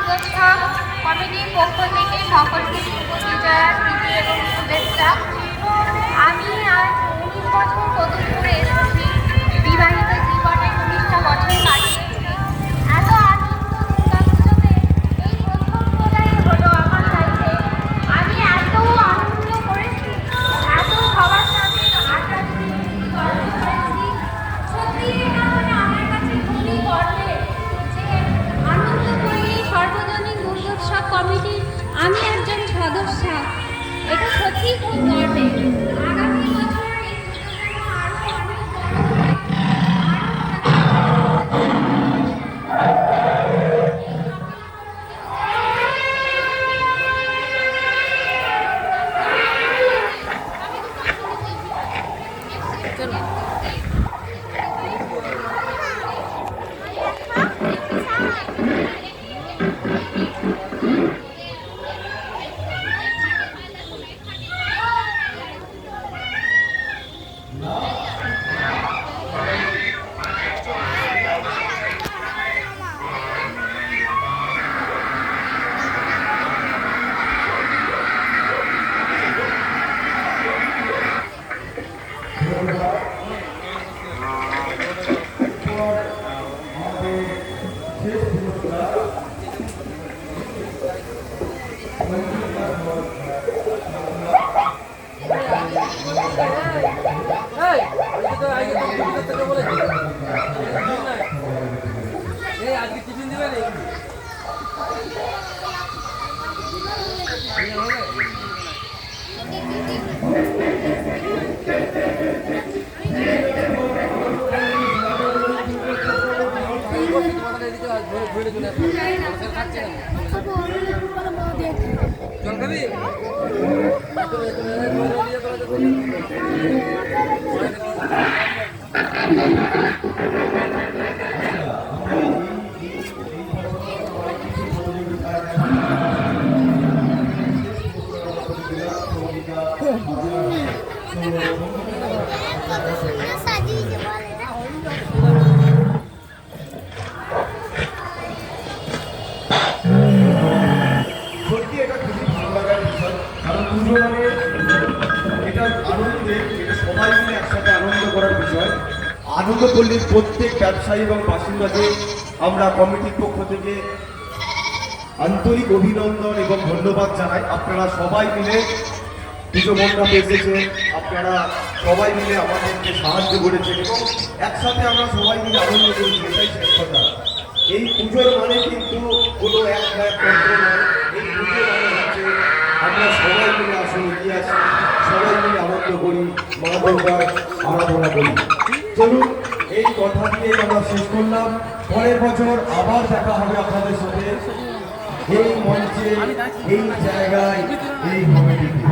দুর্গোৎসব কমিটির পক্ষ থেকে সকলকে শুভ বিজয়া প্রীতি এবং শুভেচ্ছা। আমি আজ 19 বছর কদম করে এসেছি, বিবাহিত জীবনে 19টা বছর কাটিয়েছি। এত আনন্দ দুর্গাপুজোতে এই প্রথম প্রদায় হলো আমার লাইফে। আমি এত আনন্দ করেছি, এত সবার সাথে হাসাহাসি গল্প করেছি। সত্যি এটা মানে আমার কাছে খুবই গর্বের যে আনন্দপল্লী সর্বজনীন দুর্গোৎসব কমিটির আমি একজন সদস্যা। এটা সত্যিই খুব গর্বের। আগামী বছর এই পুজো আরো অনেক বড় হয়, আজকে টিফিন দিবে না জল খাবি সত্যি এটা খুবই ভালো লাগার বিষয়, কারণ পুজো মানে এটা আনন্দে, এটা সবাই মিলে একসাথে আনন্দ করার বিষয়। আনন্দপল্লীর প্রত্যেক ব্যবসায়ী এবং বাসিন্দাদের আমরা কমিটির পক্ষ থেকে আন্তরিক অভিনন্দন এবং ধন্যবাদ জানাই। আপনারা সবাই মিলে পুজো মণ্ডপে এসেছেন, আপনারা সবাই মিলে আমাদেরকে সাহায্য করেছেন এবং একসাথে আমরা সবাই মিলে আনন্দ করেছি, এটাই শেষ কথা। এই পুজোর মানে কিন্তু কোনো এক তন্ত্র নয়, এই পুজো মানে হচ্ছে আমরা সবাই মিলে আসলে এগিয়ে আসি, সবাই মিলে আনন্দ করি, মা দুর্গার আরাধনা করি। চলুন এই কথা দিয়ে আমরা শেষ করলাম। পরের বছর আবার দেখা হবে আপনাদের সাথে এই মঞ্চে, এই জায়গায়, এই কমিটিতে।